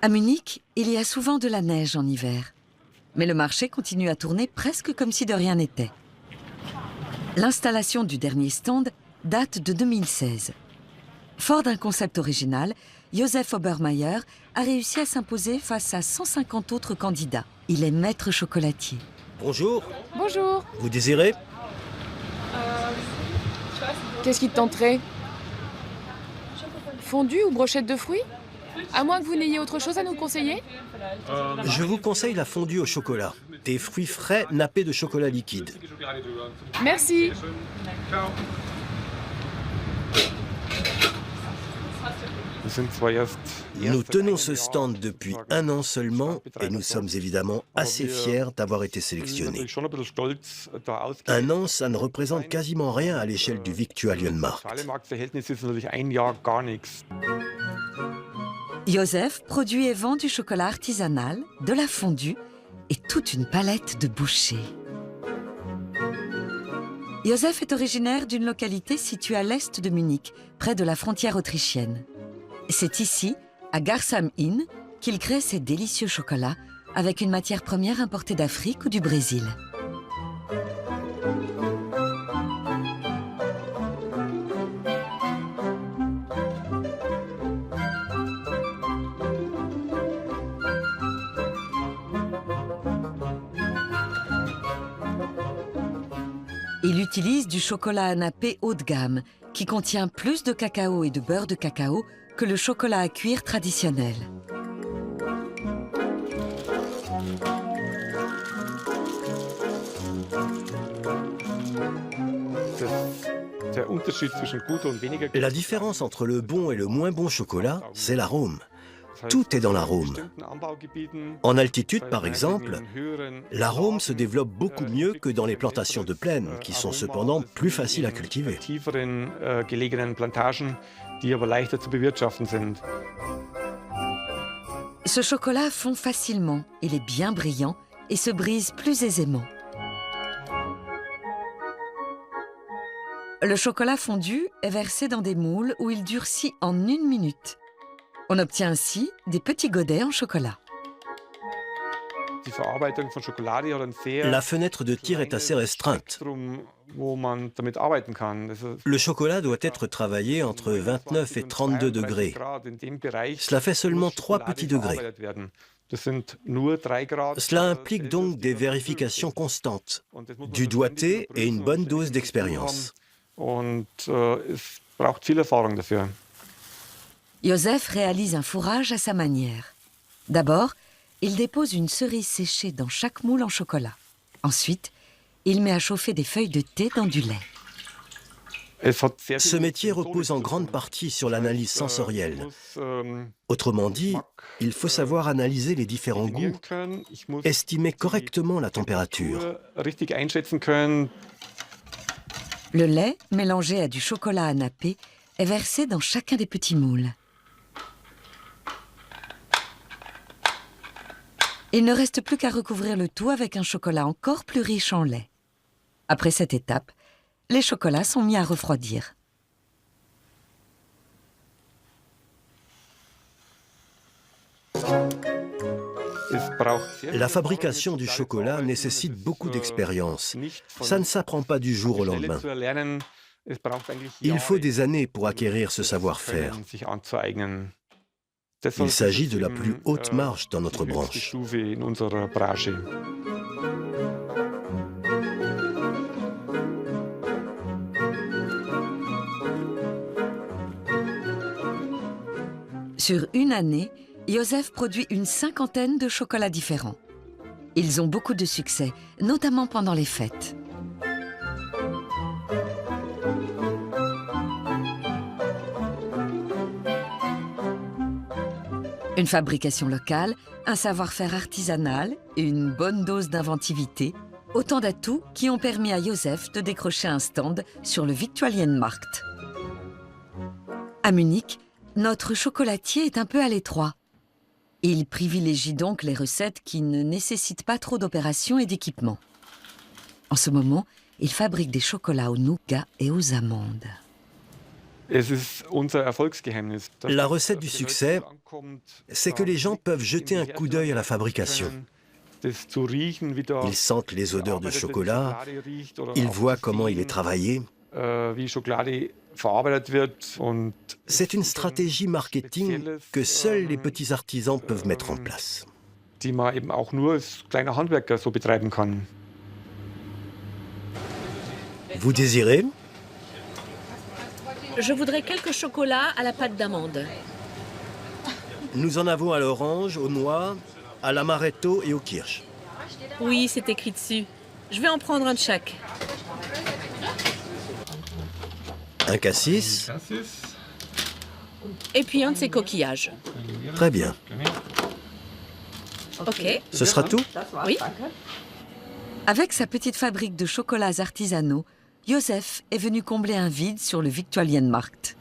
À Munich, il y a souvent de la neige en hiver. Mais le marché continue à tourner presque comme si de rien n'était. L'installation du dernier stand date de 2016. Fort d'un concept original, Josef Obermeier a réussi à s'imposer face à 150 autres candidats. Il est maître chocolatier. Bonjour, Bonjour. vous désirez? Qu'est-ce qui te tenterait? Fondue ou brochette de fruits? À moins que vous n'ayez autre chose à nous conseiller? Je vous conseille la fondue au chocolat. Des fruits frais nappés de chocolat liquide. Merci. Nous tenons ce stand depuis 1 an seulement et nous sommes évidemment assez fiers d'avoir été sélectionnés. 1 an, ça ne représente quasiment rien à l'échelle du Viktualienmarkt. Josef produit et vend du chocolat artisanal, de la fondue et toute une palette de bouchées. Josef est originaire d'une localité située à l'est de Munich, près de la frontière autrichienne. C'est ici, à Garsam Inn, qu'il crée ses délicieux chocolats avec une matière première importée d'Afrique ou du Brésil. Il utilise du chocolat à napper haut de gamme, qui contient plus de cacao et de beurre de cacao que le chocolat à cuire traditionnel. La différence entre le bon et le moins bon chocolat, c'est l'arôme. Tout est dans l'arôme. En altitude, par exemple, l'arôme se développe beaucoup mieux que dans les plantations de plaine, qui sont cependant plus faciles à cultiver. Ce chocolat fond facilement, il est bien brillant et se brise plus aisément. Le chocolat fondu est versé dans des moules où il durcit en 1 minute. On obtient ainsi des petits godets en chocolat. La fenêtre de tir est assez restreinte. Le chocolat doit être travaillé entre 29 et 32 degrés. Cela fait seulement 3 petits degrés. Cela implique donc des vérifications constantes, du doigté et une bonne dose d'expérience. Josef réalise un fourrage à sa manière. D'abord, il dépose une cerise séchée dans chaque moule en chocolat. Ensuite, il met à chauffer des feuilles de thé dans du lait. Ce métier repose en grande partie sur l'analyse sensorielle. Autrement dit, il faut savoir analyser les différents goûts, estimer correctement la température. Le lait, mélangé à du chocolat à napper, est versé dans chacun des petits moules. Il ne reste plus qu'à recouvrir le tout avec un chocolat encore plus riche en lait. Après cette étape, les chocolats sont mis à refroidir. La fabrication du chocolat nécessite beaucoup d'expérience. Ça ne s'apprend pas du jour au lendemain. Il faut des années pour acquérir ce savoir-faire. Il s'agit de la plus haute marche dans notre branche. Sur une année, Josef produit une 50aine de chocolats différents. Ils ont beaucoup de succès, notamment pendant les fêtes. Une fabrication locale, un savoir-faire artisanal et une bonne dose d'inventivité, autant d'atouts qui ont permis à Josef de décrocher un stand sur le Viktualienmarkt. À Munich, notre chocolatier est un peu à l'étroit. Il privilégie donc les recettes qui ne nécessitent pas trop d'opérations et d'équipements. En ce moment, il fabrique des chocolats au nougat et aux amandes. La recette du succès, c'est que les gens peuvent jeter un coup d'œil à la fabrication. Ils sentent les odeurs de chocolat, ils voient comment il est travaillé. C'est une stratégie marketing que seuls les petits artisans peuvent mettre en place. Vous désirez? Je voudrais quelques chocolats à la pâte d'amande. Nous en avons à l'orange, aux noix, à l'amaretto et au kirsch. Oui, c'est écrit dessus. Je vais en prendre un de chaque. Un cassis? Et puis un de ces coquillages. Très bien. Ok. Ce sera tout? Oui. Avec sa petite fabrique de chocolats artisanaux, Joseph est venu combler un vide sur le Viktualienmarkt.